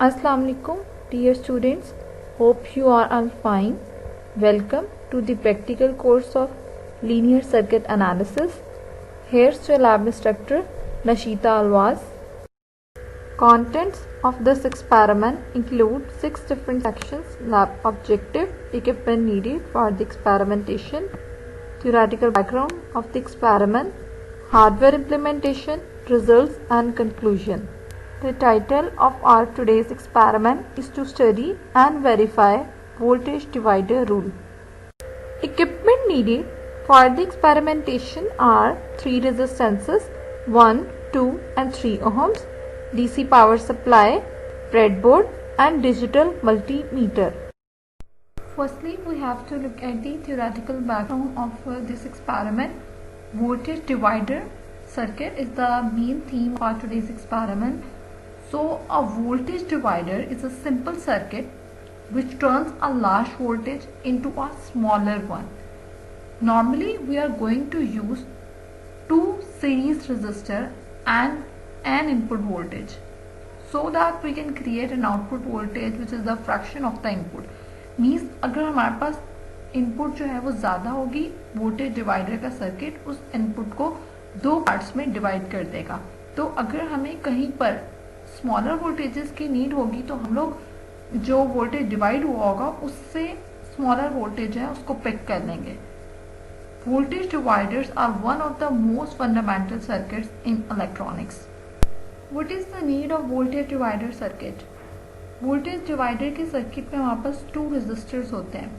Assalamu alaikum, dear students. Hope you are all fine. Welcome to the practical course of linear circuit analysis. Here's your lab instructor Nashita Alwaz. Contents of this experiment include 6 different sections: lab objective, equipment needed for the experimentation, theoretical background of the experiment, hardware implementation, results and conclusion. The title of our today's experiment is to study and verify voltage divider rule. Equipment needed for the experimentation are 3 resistances 1, 2 and 3 ohms, DC power supply, breadboard and digital multimeter. Firstly, we have to look at the theoretical background of this experiment. Voltage divider circuit is the main theme for today's experiment. So a voltage divider is a simple circuit which turns a large voltage into a smaller one. Normally we are going to use 2 series resistor and an input voltage so that we can create an output voltage which is the fraction of the input. Means अगर हमारे पास input जो है वो ज़्यादा होगी, voltage divider का circuit उस input को 2 पार्ट्स में डिवाइड कर देगा. तो अगर हमें कहीं पर स्मॉलर वोल्टेजेस की नीड होगी तो हम लोग जो वोल्टेज डिवाइड हुआ होगा उससे स्मॉलर वोल्टेज है उसको पिक कर लेंगे. Voltage dividers are one of the most fundamental circuits in electronics. What is the need of voltage divider circuit? Voltage divider के सर्किट में हमारे पास 2 रेजिस्टर्स होते हैं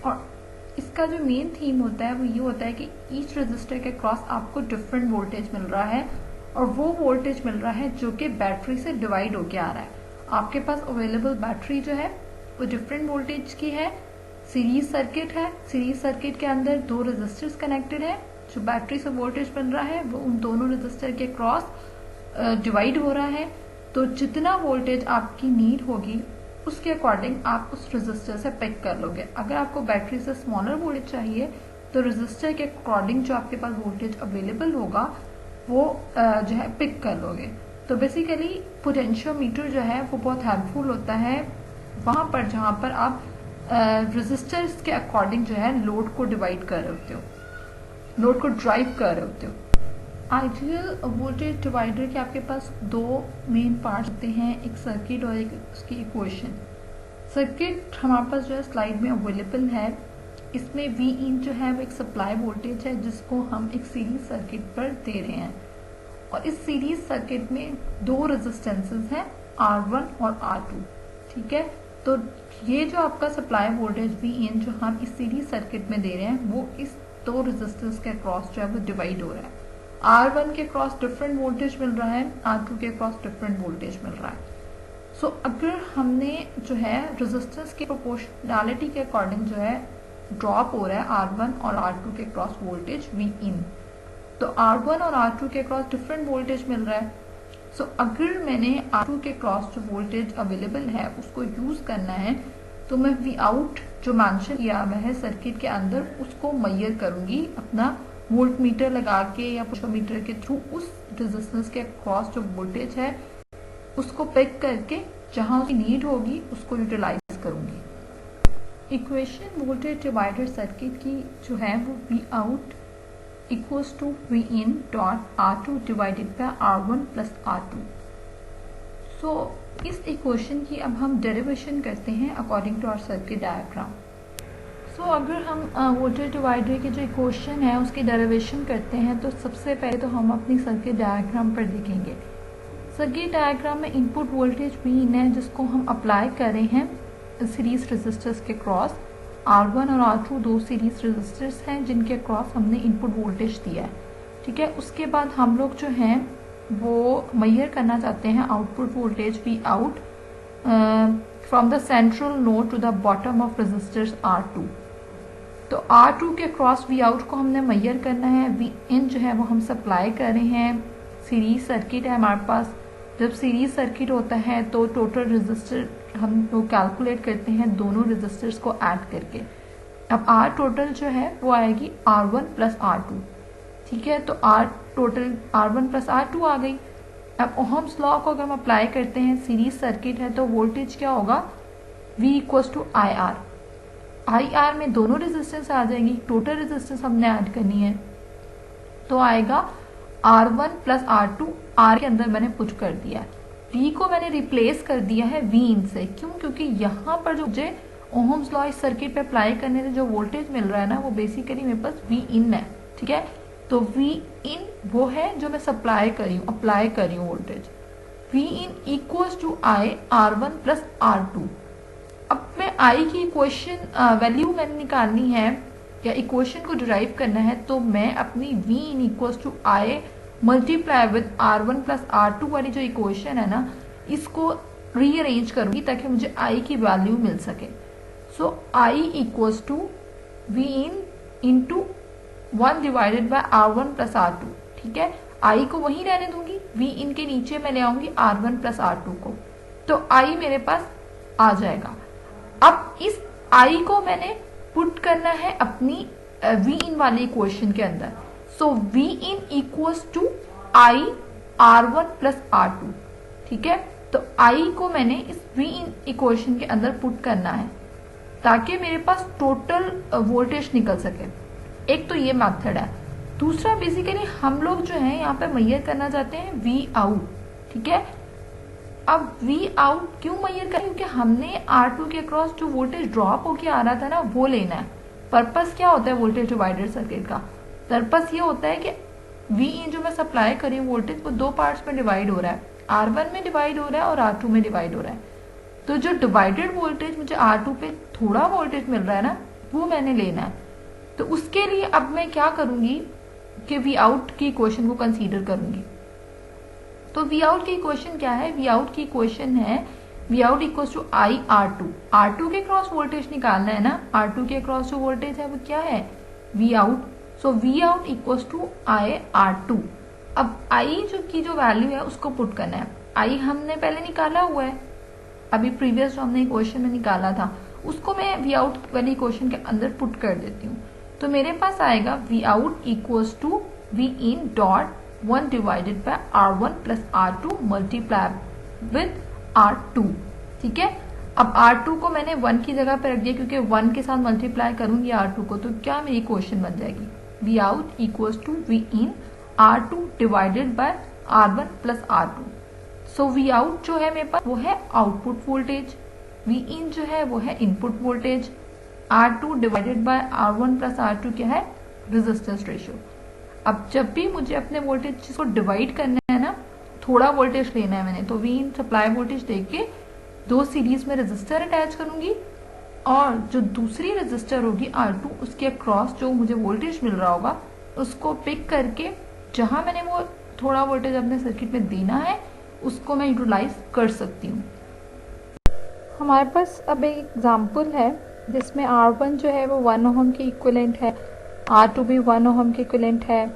और इसका जो मेन थीम होता है वो ये होता है कि ईच रेजिस्टर के क्रॉस आपको डिफरेंट वोल्टेज मिल रहा है और वो वोल्टेज मिल रहा है जो कि बैटरी से डिवाइड होके आ रहा है. आपके पास अवेलेबल बैटरी जो है वो डिफरेंट वोल्टेज की है. सीरीज सर्किट है, सीरीज सर्किट के अंदर 2 रेजिस्टर्स कनेक्टेड है. जो बैटरी से वोल्टेज बन रहा है वो उन दोनों रेजिस्टर के क्रॉस डिवाइड हो रहा है. तो जितना वोल्टेज आपकी नीड होगी उसके अकॉर्डिंग आप उस रेजिस्टर से पिक कर लोगे. अगर आपको बैटरी से स्मॉलर वोल्टेज चाहिए तो रेजिस्टर के अकॉर्डिंग जो आपके पास वोल्टेज अवेलेबल होगा वो जो है पिक कर लोगे. तो बेसिकली पोटेंशियोमीटर जो है वो बहुत हेल्पफुल होता है वहां पर जहां पर आप रेजिस्टर्स के अकॉर्डिंग जो है लोड को डिवाइड कर रहे होते हो, लोड को ड्राइव कर रहे होते हो. आइडियल वोल्टेज डिवाइडर के आपके पास 2 मेन पार्ट्स होते हैं, एक सर्किट और एक उसकी इक्वेशन. सर्किट हमारे पास जो है स्लाइड में अवेलेबल है. इसमें वी इन जो है वो एक सप्लाई वोल्टेज है जिसको हम एक सीरीज सर्किट पर दे रहे हैं और इस सीरीज सर्किट में 2 रेजिस्टेंसेस हैं R1 और R2. ठीक है, तो ये जो आपका सप्लाई वोल्टेज वी इन जो हम इस सीरीज सर्किट में दे रहे हैं वो इस 2 रेजिस्टेंस के क्रॉस जो है वो डिवाइड हो रहा है. R1 के क्रॉस डिफरेंट वोल्टेज मिल रहा है, R2 के क्रॉस डिफरेंट वोल्टेज मिल रहा है. सो अगर हमने जो है रेजिस्टेंस की प्रोपोर्शनैलिटी के अकॉर्डिंग जो है ड्रॉप हो रहा है R1 और R2 के क्रॉस वोल्टेज V इन, तो R1 और R2 के क्रॉस डिफरेंट वोल्टेज मिल रहा है. सो अगर मैंने R2 के क्रॉस जो वोल्टेज अवेलेबल है उसको यूज करना है तो मैं V आउट जो मेंशन किया हुआ है सर्किट के अंदर उसको मेजर करूंगी अपना वोल्ट मीटर लगा के या पोटेंशियोमीटर के थ्रू. उस रेजिस्टेंस के क्रॉस जो वोल्टेज है उसको पिक करके जहां उसकी नीड होगी उसको यूटिलाइज करूंगी. इक्वेशन वोल्टेज डिवाइडर सर्किट की जो है वो V out equals to V in dot R2 divided by R1 plus R2. So इस इक्वेशन की अब हम डेरिवेशन करते हैं according to our circuit diagram. So अगर हम वोल्टेज डिवाइडर की जो इक्वेशन है उसकी डेरिवेशन करते हैं तो सबसे पहले तो हम अपनी सर्किट डायग्राम पर देखेंगे. सर्किट डायग्राम में इनपुट वोल्टेज V इन है जिसको हम अप्लाई कर रहे हैं सीरीज रेजिस्टर्स के क्रॉस. R1 और R2 2 सीरीज रेजिस्टर्स हैं जिनके क्रॉस हमने इनपुट वोल्टेज दिया है. ठीक है, उसके बाद हम लोग जो हैं वो मेजर करना चाहते हैं output voltage V out from the central node to the bottom of resistors R2. तो R2 के क्रॉस V आउट को हमने मेजर करना है. V इन जो है वो हम सप्लाई कर रहे हैं. सीरीज सर्किट है हमारे पास. जब सीरीज सर्किट होता है तो टोटल रेजिस्टर हम लोग कैलकुलेट करते हैं दोनों रेजिस्टर्स को ऐड करके. अब R टोटल जो है वो आएगी R1 प्लस R2. ठीक है, तो R total R1 plus R2 आ गई. अब ओहम्स लॉ को अगर हम अप्लाई करते हैं, सीरीज सर्किट है, तो वोल्टेज क्या होगा, V equals to I R. I R में दोनों रेजिस्टेंस आ जाएंगी, टोटल रेजिस्टेंस हमने ऐड करनी है, तो आएगा R1 प्लस R2, R के अंदर मैंने पुट कर दिया है। V को मैंने रिप्लेस कर दिया है V इन से, क्यों, क्योंकि यहाँ पर जो मुझे ओहम्स लॉ इस सर्किट पे अप्लाई करने से जो वोल्टेज मिल रहा है ना, वो बेसिकली मेरे पास V इन है, ठीक है। तो V इन वो है जो मैं सप्लाई करी हूँ, अप्लाई करी हूँ voltage. V in equals to I R1 plus R2। अब मैं I की इक्वेशन वैल्यू मैंने निकालनी है या इक्वेशन को डिराइव करना है, तो मैं अपनी V in equals to I multiply with R1 plus R2 वाली जो इक्वेशन है ना, इसको रीअरेंज करूंगी ताकि मुझे I की वैल्यू मिल सके। So I equals to V in into 1 divided by R1 plus R2, ठीक है। I को वहीं रहने दूंगी, V इन के नीचे मैं ले आऊंगी R1 प्लस R2 को, तो I मेरे पास आ जाएगा। अब इस I को मैंने पुट करना है अपनी V इन वाली इक्वेशन के अंदर। So V in equals to I R1 plus R2, ठीक है। तो I को मैंने इस V इन इक्वेशन के अंदर पुट करना है ताकि मेरे पास टोटल वोल्टेज निकल सके। एक तो ये मेथड है। दूसरा बेसिकली हम लोग जो है यहाँ पे मैयर करना चाहते हैं V आउट, ठीक है। अब V आउट क्यों मैयर करें, क्योंकि हमने R2 के अक्रॉस जो वोल्टेज ड्रॉप होके आ रहा था ना, वो लेना है। पर्पस क्या होता है वोल्टेज डिवाइडर सर्किट का, पर्पस ये होता है कि V इन जो मैं सप्लाई करी हूँ वोल्टेज, वो दो पार्ट्स में डिवाइड हो रहा है, R1 में डिवाइड हो रहा है और R2 में डिवाइड हो रहा है। तो जो डिवाइडेड वोल्टेज मुझे R2 पे थोड़ा वोल्टेज मिल रहा है ना, वो मैंने लेना है। तो उसके लिए अब मैं क्या करूंगी कि V आउट की इक्वेशन को कंसीडर करूंगी। तो V आउट की इक्वेशन क्या है, V आउट की इक्वेशन है V out equals to I R2। R2 के क्रॉस वोल्टेज निकालना है ना, R2 के क्रॉस जो वोल्टेज है वो क्या है, V out. So V out equals to I R2। अब I जो वैल्यू है उसको पुट करना है। I हमने पहले निकाला हुआ है, अभी प्रीवियस जो हमने इक्वेशन में निकाला था, उसको मैं V आउट वाली इक्वेशन के अंदर पुट कर देती हूँ। तो मेरे पास आएगा V out equals to V in dot 1 divided by R1 plus R2 multiply with R2, ठीक है। अब R2 को मैंने 1 की जगह पे रख दिया क्योंकि 1 के साथ मल्टीप्लाई करूंगी R2 को, तो क्या मेरी इक्वेशन बन जाएगी, V out equals to V in R2 divided by R1 plus R2। So V out जो है मेरे पास वो है आउटपुट वोल्टेज, V इन जो है वो है input voltage, R2 divided by R1 plus R2 क्या है, रेजिस्टेंस रेशियो। अब जब भी मुझे अपने वोल्टेज को डिवाइड करना है ना, थोड़ा वोल्टेज लेना है मैंने, तो V इन सप्लाई वोल्टेज देके दो सीरीज में रेजिस्टर अटैच करूंगी और जो दूसरी रेजिस्टर होगी R2, उसके अक्रॉस जो मुझे वोल्टेज मिल रहा होगा उसको पिक करके जहां मैंने वो थोड़ा वोल्टेज अपने सर्किट में देना है उसको मैं यूटिलाइज कर सकती हूँ। हमारे पास अब एक एग्जाम्पल है जिसमें R1 जो है वो 1 ओहम के इक्विवेलेंट है, R2 भी 1 ओहम के इक्विवेलेंट है।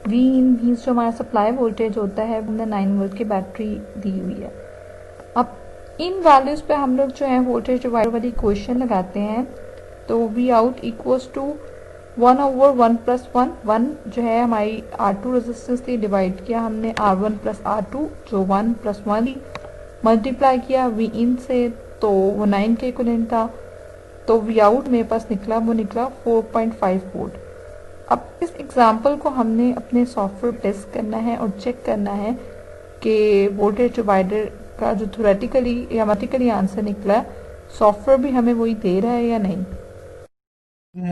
V इन मींस जो हमारा सप्लाई वोल्टेज होता है हमने 9 वोल्ट की बैटरी दी हुई है। अब इन वैल्यूज पे हम लोग जो है वोल्टेज डिवाइडर वाली इक्वेशन लगाते हैं, तो V out equals to 1 over 1 plus 1 जो है हमारी R2 रेजिस्टेंस थी, डिवाइड किया हमने R1 प्लस R2 जो 1 प्लस 1 मल्टीप्लाई किया V इन से, तो वो 9 के इक्विवेलेंट था। तो V आउट मेरे पास निकला 4.5 वोल्ट। अब इस एग्जाम्पल को हमने अपने सॉफ्टवेयर टेस्ट करना है और चेक करना है कि वोल्टेज डिवाइडर का जो थ्योरेटिकली या मैथमेटिकली आंसर निकला है, सॉफ्टवेयर भी हमें वही दे रहा है या नहीं।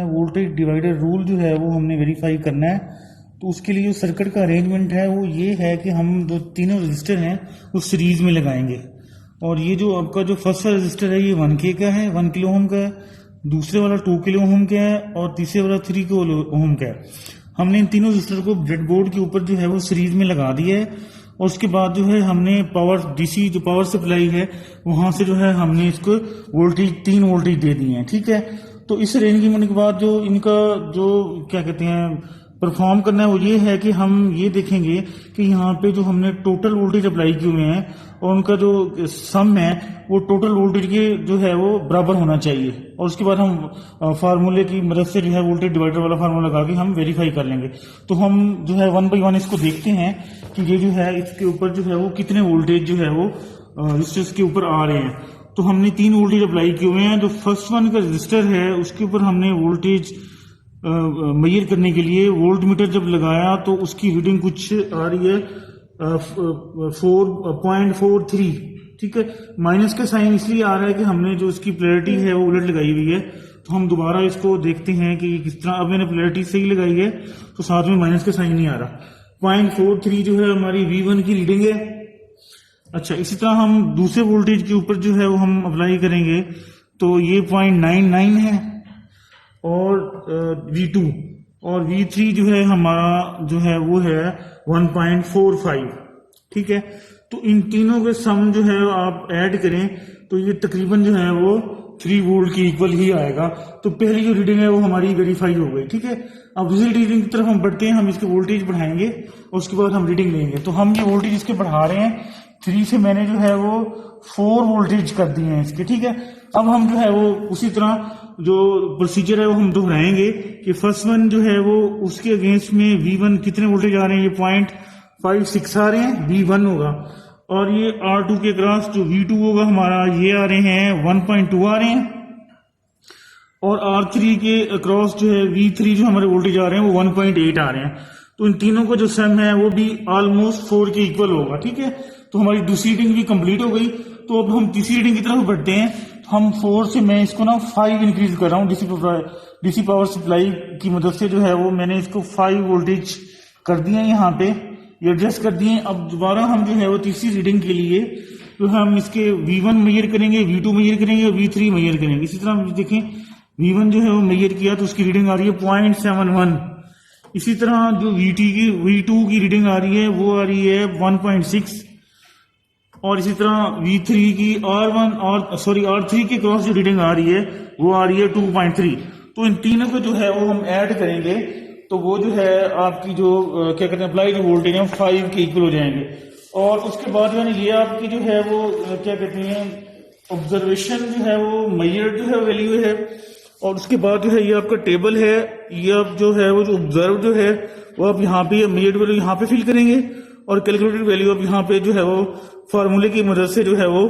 वोल्टेज डिवाइडर रूल जो है वो हमने वेरीफाई करना है। तो उसके लिए जो सर्किट का अरेंजमेंट है वो ये है कि हम जो तीनों रजिस्टर हैं वो सीरीज में लगाएंगे। और ये जो आपका जो फर्स्ट रजिस्टर है ये 1K का है, 1 किलो ओम का है, दूसरे वाला 2 किलो ओम का है और तीसरे वाला 3 किलो ओम का है। हमने इन तीनों रजिस्टर को ब्रेडबोर्ड के ऊपर जो है वो सीरीज में लगा दिया है और उसके बाद जो है हमने पावर डीसी जो पावर सप्लाई है वहां से जो है हमने इसको वोल्टेज 3 वोल्टेज दे दिए हैं, ठीक है। तो इस अरेंजमेंट के बाद जो इनका जो क्या कहते हैं परफॉर्म करना है वो ये है कि हम ये देखेंगे कि यहाँ पे जो हमने टोटल वोल्टेज अप्लाई किए हुए हैं और उनका जो सम है वो टोटल वोल्टेज के जो है वो बराबर होना चाहिए, और उसके बाद हम फार्मूले की मदद से जो है वोल्टेज डिवाइडर वाला फार्मूला लगा के हम वेरीफाई कर लेंगे। तो हम जो है 1 बाई 1 इसको देखते हैं कि ये जो है इसके ऊपर जो है वो कितने वोल्टेज जो है वो रजिस्टर्स के ऊपर आ रहे हैं। तो हमने 3 वोल्टेज अप्लाई किए हुए हैं। जो फर्स्ट वन का रजिस्टर है उसके ऊपर हमने वोल्टेज मेजर करने के लिए वोल्ट मीटर जब लगाया तो उसकी रीडिंग कुछ आ रही है 4.43। ठीक है, माइनस का साइन इसलिए आ रहा है कि हमने जो उसकी पोलैरिटी है वो उलट लगाई हुई है। तो हम दोबारा इसको देखते हैं कि किस तरह। अब मैंने पोलैरिटी सही लगाई है तो साथ में माइनस का साइन नहीं आ रहा। 0.43 जो है हमारी V1 की रीडिंग है। अच्छा, इसी तरह हम दूसरे वोल्टेज के ऊपर जो है वो हम अप्लाई करेंगे तो ये 0.99 है और V2 और V3 जो है हमारा जो है वो है 1.45। ठीक है, तो इन तीनों के सम जो है आप ऐड करें तो ये तकरीबन जो है वो 3 वोल्ट की इक्वल ही आएगा। तो पहली जो रीडिंग है वो हमारी वेरीफाई हो गई। ठीक है, अब दूसरी रीडिंग की तरफ हम बढ़ते हैं। हम इसके वोल्टेज बढ़ाएंगे और उसके बाद हम रीडिंग लेंगे। तो हम ये वोल्टेज इसके बढ़ा रहे हैं, 3 से मैंने जो है वो 4 वोल्टेज कर दिए हैं इसके। ठीक है, अब हम जो है वो उसी तरह जो प्रोसीजर है वो हम दोहराएंगे कि फर्स्ट वन जो है वो उसके अगेंस्ट में V1 कितने वोल्टेज आ रहे हैं, ये 0.56 आ रहे हैं, V1 होगा। और ये R2 के क्रॉस जो V2 होगा हमारा, ये आ रहे हैं 1.2 आ रहे हैं। और R3 के क्रॉस जो है V3 जो हमारे वोल्टेज आ रहे हैं वो 1.8 आ रहे हैं। तो इन तीनों का जो सम है वो भी ऑलमोस्ट 4 के इक्वल होगा। ठीक है, तो हमारी दूसरी रीडिंग भी कंप्लीट हो गई। तो अब हम तीसरी रीडिंग की तरफ बढ़ते हैं। हम 4 से मैं इसको ना 5 इंक्रीज कर रहा हूँ। डीसी पावर सप्लाई की मदद से जो है वो मैंने इसको 5 वोल्टेज कर दिए यहाँ पे, ये एडजस्ट कर दिए। अब दोबारा हम जो है वो तीसरी रीडिंग के लिए तो हम इसके V1 मेजर करेंगे, V2 मेजर करेंगे और V3 मेजर करेंगे। इसी तरह देखें V1 जो है वो मेजर किया तो उसकी रीडिंग आ रही है 0.71। इसी तरह जो V2 की रीडिंग आ रही है वो आ रही है 1.6। और इसी तरह V3 की R3 के क्रॉस जो रीडिंग आ रही है वो आ रही है 2.3। तो इन तीनों को जो है वो हम ऐड करेंगे तो वो जो है आपकी जो क्या कहते हैं अप्लाई जो वोल्टेज है 5 के इक्वल हो जाएंगे। और उसके बाद जो है ये आपकी जो है वो क्या कहते हैं ऑब्जर्वेशन जो है वो मेजर जो है वैल्यू है। और उसके बाद जो है ये आपका टेबल है, ये आप जो है वो जो ऑब्जर्व जो है वो आप यहाँ पे मेजर वैल्यू यहाँ पे फिल करेंगे और कैलकुलेटेड वैल्यू आप यहाँ पे जो है वो फार्मूले की मदद से जो है वो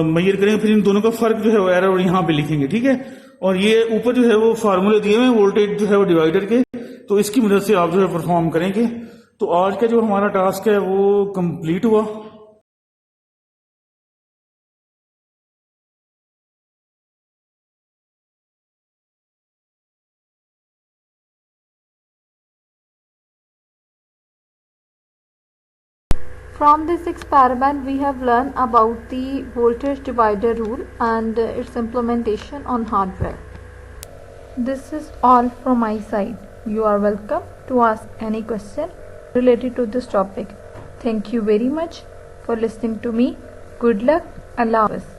मेजर करेंगे। फिर इन दोनों का फर्क जो है वो एरर यहाँ पे लिखेंगे। ठीक है, और ये ऊपर जो है वो फार्मूले दिए हुए हैं वोल्टेज जो है वो डिवाइडर के, तो इसकी मदद से आप जो है परफॉर्म करेंगे। तो आज का जो हमारा टास्क है वो कंप्लीट हुआ। From this experiment, we have learned about the voltage divider rule and its implementation on hardware. This is all from my side. You are welcome to ask any question related to this topic. Thank you very much for listening to me. Good luck. Allah Hafiz.